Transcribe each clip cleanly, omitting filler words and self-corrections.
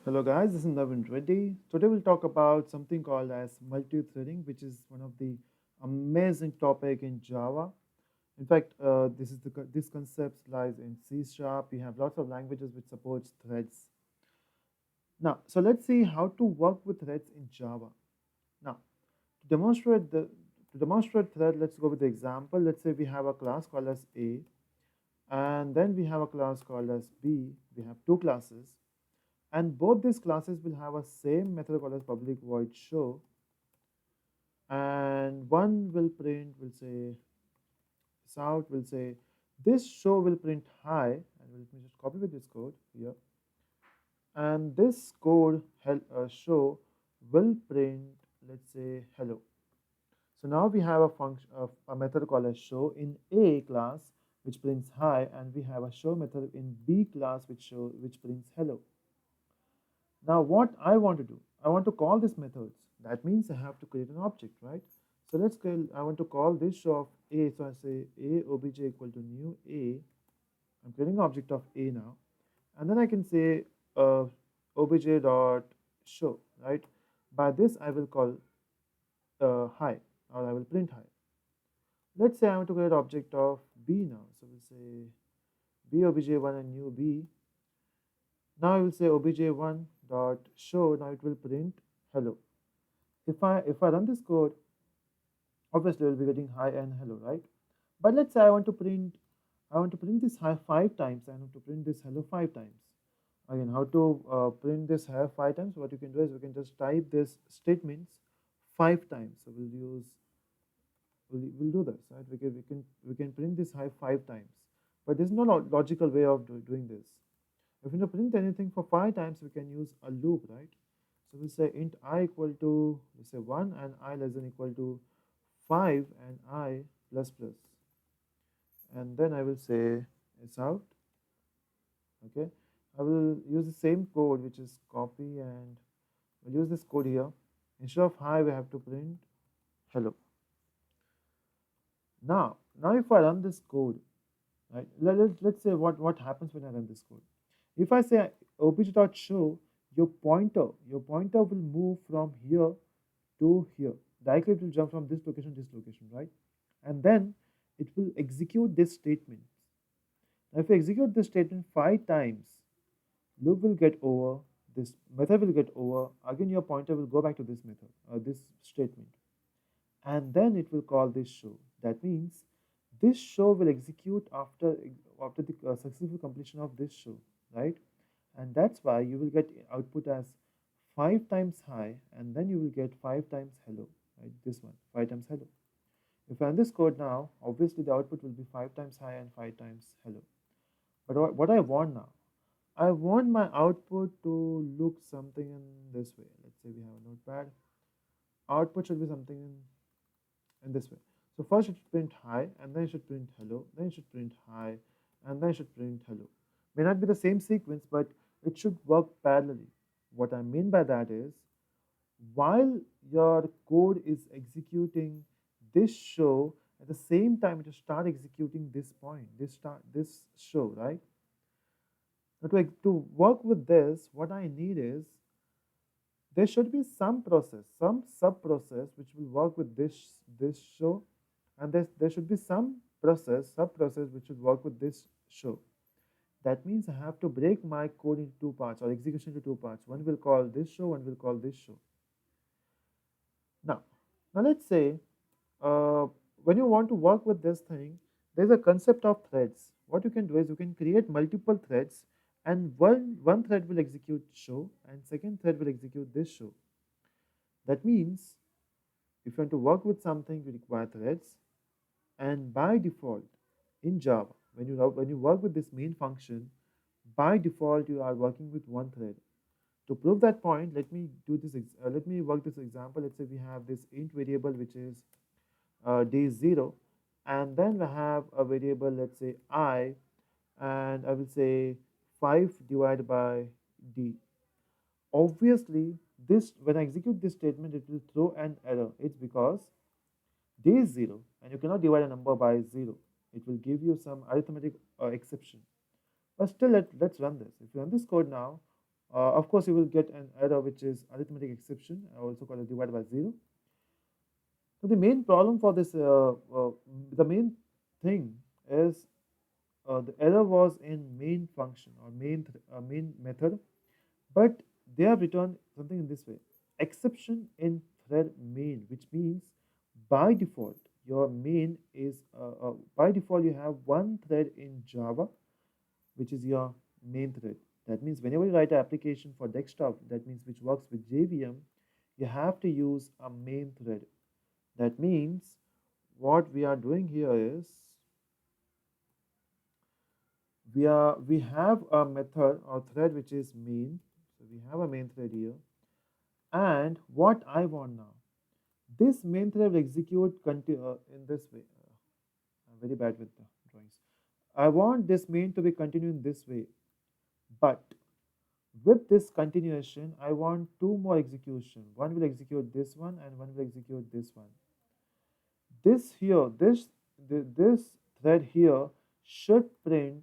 Hello guys, this is Navin Reddy. Today we'll talk about something called as multi-threading, which is one of the amazing topic in Java. In fact, this concept lies in C Sharp. We have lots of languages which supports threads. Now, so let's see how to work with threads in Java. Now, to demonstrate the to demonstrate thread, let's go with the example. Let's say we have a class called as A, and then we have a class called as B. We have two classes. And both these classes will have a same method called as public void show, and one will print, will say this out, will say this show will print hi, and let me just copy with this code here, and this code show will print, let's say, hello. So now we have a function of a method called as show in A class which prints hi, and we have a show method in B class which prints hello. Now what I want to do, I want to call these methods. That means I have to create an object, right? So I want to call this show of A. So I say A obj equal to new A. I'm creating an object of A now. And then I can say obj dot show, right? By this I will call hi, or I will print hi. Let's say I want to create an object of B now. So we'll say B obj1 and new B. Now I will say obj1 dot show. Now it will print hello. If I run this code, obviously we'll be getting hi and hello, right? But let's say I want to print this hi 5 times. I want to print this hello 5 times. Again, how to print this hi 5 times? What you can do is we can just type this statements 5 times. So we'll do this, right? We can print this hi 5 times, but there's no logical way of doing this. If we want to print anything for 5 times, we can use a loop, right? So we'll say int I equal to, we say 1 and I less than equal to 5 and I plus plus. And then I will say it's out. Okay. I will use the same code, which is copy, and we'll use this code here. Instead of hi, we have to print hello. Now if I run this code, right, let's say what happens when I run this code. If I say obj.show, your pointer will move from here to here. Directly it will jump from this location, right? And then it will execute this statement. Now if you execute this statement 5 times, loop will get over, this method will get over, again your pointer will go back to this method, this statement. And then it will call this show. That means this show will execute after the successful completion of this show, right? And that's why you will get output as 5 times hi, and then you will get 5 times hello, right? This one, 5 times hello. If I run this code now, obviously the output will be 5 times hi and 5 times hello. But what I want now, I want my output to look something in this way. Let's say we have a notepad. Output should be something in this way. So first it should print hi, and then it should print hello, then it should print hi, and then it should print hello. May not be the same sequence, but it should work parallelly. What I mean by that is, while your code is executing this show, at the same time it will start executing this point, this show, right? Now to work with this, what I need is there should be some process, some sub process which will work with this show, and there should be some sub process which should work with this show. That means I have to break my code into two parts, or execution into two parts. One will call this show, one will call this show. Now let's say when you want to work with this thing, there's a concept of threads. What you can do is you can create multiple threads, and one thread will execute show, and second thread will execute this show. That means if you want to work with something, you require threads, and by default in Java, when you work with this main function, by default you are working with one thread. To prove that point, let me work this example. Let's say we have this int variable which is day 0, and then we have a variable, let's say I, and I will say 5 divided by d. Obviously this, when I execute this statement, it will throw an error. It's because day is 0 and you cannot divide a number by 0. It will give you some arithmetic exception. But still, let's run this. If you run this code now, Of course, you will get an error which is arithmetic exception, also called as divided by 0. So the main problem for this, the main thing is the error was in main function or main method, but they have returned something in this way: exception in thread main, which means by default your main is by default you have one thread in Java, which is your main thread. That means whenever you write an application for desktop, that means which works with JVM, you have to use a main thread. That means what we are doing here is we have a method or thread which is main. So we have a main thread here, and what I want now, this main thread will execute in this way. I'm very bad with the drawings. I want this main to be continuing this way, but with this continuation, I want two more execution. One will execute this one, and one will execute this one. This here, this thread here should print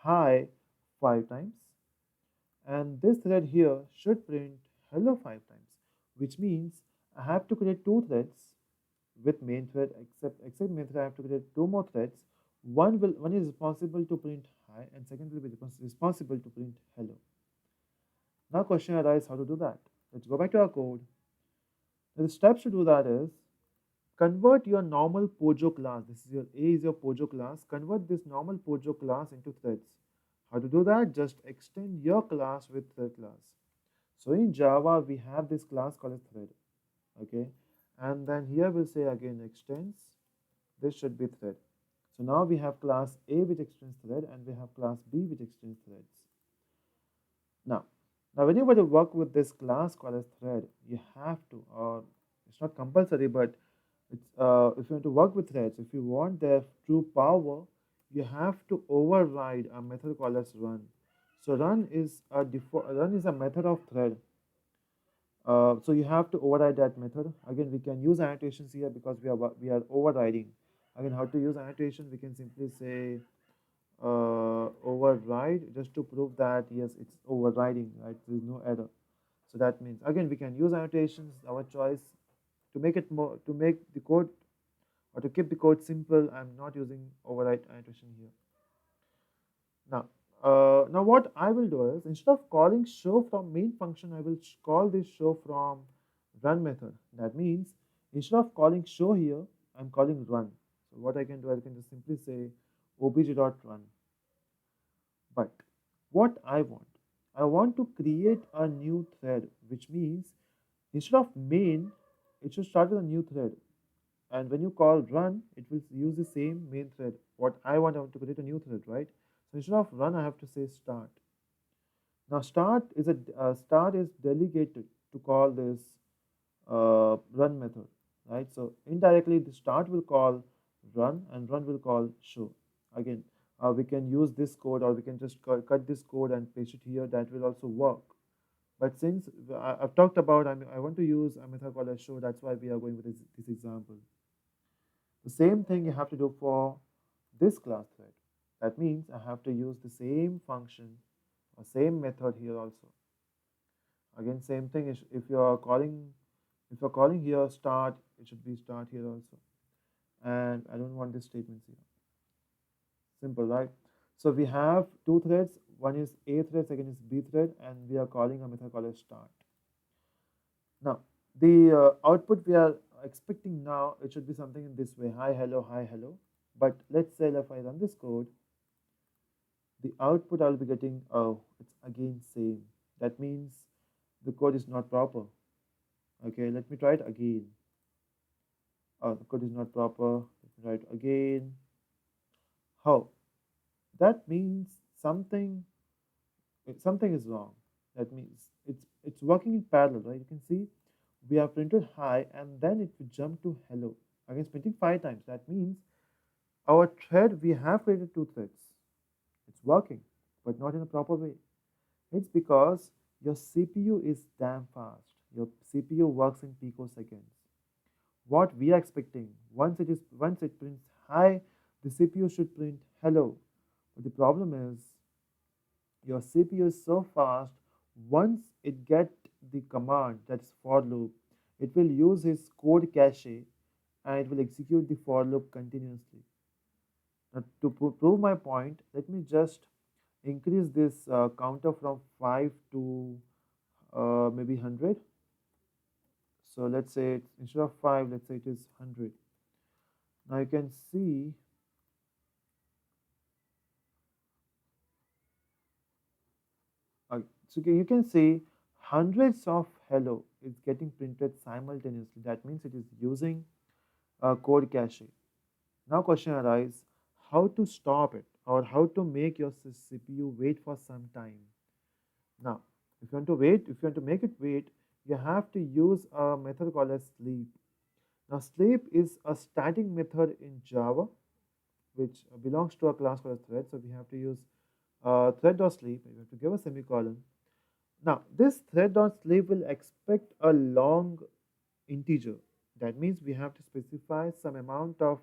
hi 5 times, and this thread here should print hello 5 times, which means I have to create two threads with main thread, except main thread I have to create two more threads. One is responsible to print hi, and second will be responsible to print hello. Now question arises how to do that. Let's go back to our code. The steps to do that is convert your normal Pojo class. This is your A is your Pojo class. Convert this normal Pojo class into threads. How to do that? Just extend your class with thread class. So in Java, we have this class called a thread. Okay. And then here we'll say again extends. This should be thread. So now we have class A which extends thread, and we have class B which extends threads. Now, when you want to work with this class called as thread, you have to, or it's not compulsory, but it's if you want to work with threads, if you want their true power, you have to override a method called as run. So run is a method of thread. So you have to override that method. Again, we can use annotations here because we are overriding. Again, how to use annotation? We can simply say override, just to prove that yes, it's overriding, right? There is no error. So that means again we can use annotations, our choice. To make it more, to make the code or to keep the code simple, I'm not using override annotation here. Now what I will do is, instead of calling show from main function, I will call this show from run method. That means instead of calling show here, I'm calling run. So what I can do, I can just simply say obj.run. But what I want to create a new thread, which means instead of main, it should start with a new thread. And when you call run, it will use the same main thread. What I want to create a new thread, right? So instead of run, I have to say start. Now start is delegated to call this run method, right? So indirectly, the start will call run, and run will call show. Again, we can use this code, or we can just cut this code and paste it here. That will also work. But since I've talked about, I want to use a method called as show. That's why we are going with this example. The same thing you have to do for this class thread. That means I have to use the same function or same method here also. Again, same thing. If you're calling here start, it should be start here also. And I don't want this statements here. Simple, right? So we have two threads. One is A thread, second is B thread, and we are calling a method called as start. Now, the output we are expecting now, it should be something in this way: hi, hello, hi, hello. But let's say if I run this code, the output I'll be getting, oh, it's again same. That means the code is not proper. Okay, let me try it again. Oh, the code is not proper. Let me try it again. How? That means something is wrong. That means it's working in parallel, right? You can see we have printed hi, and then it will jump to hello. Again, printing 5 times. That means our thread, we have created two threads. It's working, but not in a proper way. It's because your CPU is damn fast. Your CPU works in picoseconds. What we are expecting, once it prints hi, the CPU should print hello. But the problem is your CPU is so fast, Once it get the command, that's for loop, it will use his code cache and it will execute the for loop continuously. Now to prove my point, let me just increase this counter from 5 to maybe 100. So let's say instead of 5, let's say it is 100. Now you can see, uh, you can see hundreds of hello is getting printed simultaneously. That means it is using code cache. Now question arises, how to stop it or how to make your CPU wait for some time. Now, if you want to make it wait, you have to use a method called as sleep. Now, sleep is a static method in Java which belongs to a class called as thread. So we have to use thread.sleep. We have to give a semicolon. Now, this thread.sleep will expect a long integer. That means we have to specify some amount of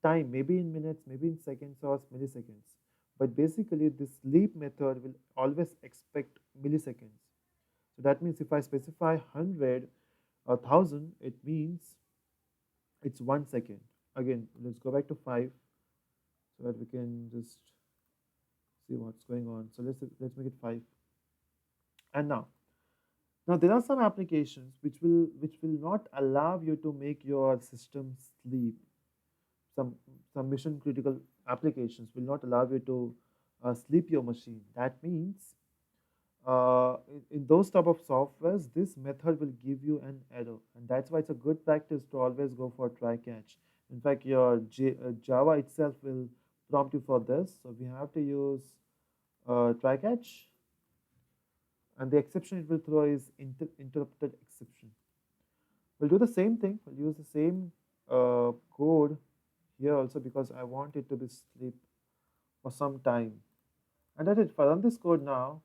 time, maybe in minutes, maybe in seconds or milliseconds. But basically, this sleep method will always expect milliseconds. So that means if I specify 100 or 1000, it means it's 1 second. Again, let's go back to 5 so that we can just see what's going on. So let's make it 5. And now there are some applications which will not allow you to make your system sleep. Some some mission critical applications will not allow you to sleep your machine. That means in those type of softwares, this method will give you an error, and that's why it's a good practice to always go for try catch. In fact, your Java itself will prompt you for this, so we have to use try catch, and the exception it will throw is interrupted exception. We'll do the same thing. We'll use the same code here also because I want it to be sleep for some time. And that's it. If I run this code now,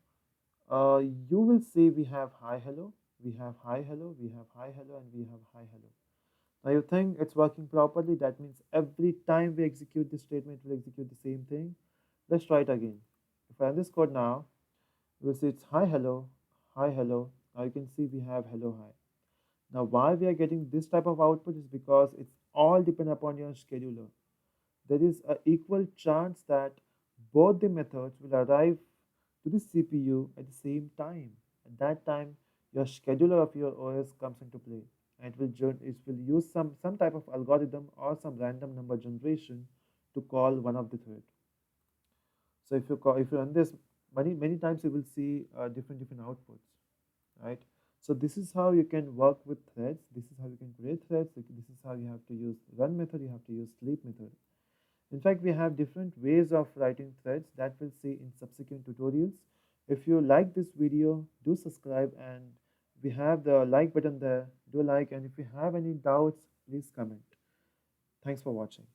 you will see we have hi hello, we have hi hello, we have hi hello, and we have hi hello. Now you think it's working properly. That means every time we execute this statement, we'll execute the same thing. Let's try it again. If I run this code now, you will see it's hi hello, hi hello. Now you can see we have hello hi. Now why we are getting this type of output is because it's all depend upon your scheduler. There is an equal chance that both the methods will arrive to the CPU at the same time. At that time, your scheduler of your OS comes into play, and it will use some type of algorithm or some random number generation to call one of the thread. So if you run this many times, you will see different outputs, right? So this is how you can work with threads. This is how you can create threads. This is how you have to use run method. You have to use sleep method. In fact, we have different ways of writing threads that we'll see in subsequent tutorials. If you like this video, do subscribe, and we have the like button there. Do like, and if you have any doubts, please comment. Thanks for watching.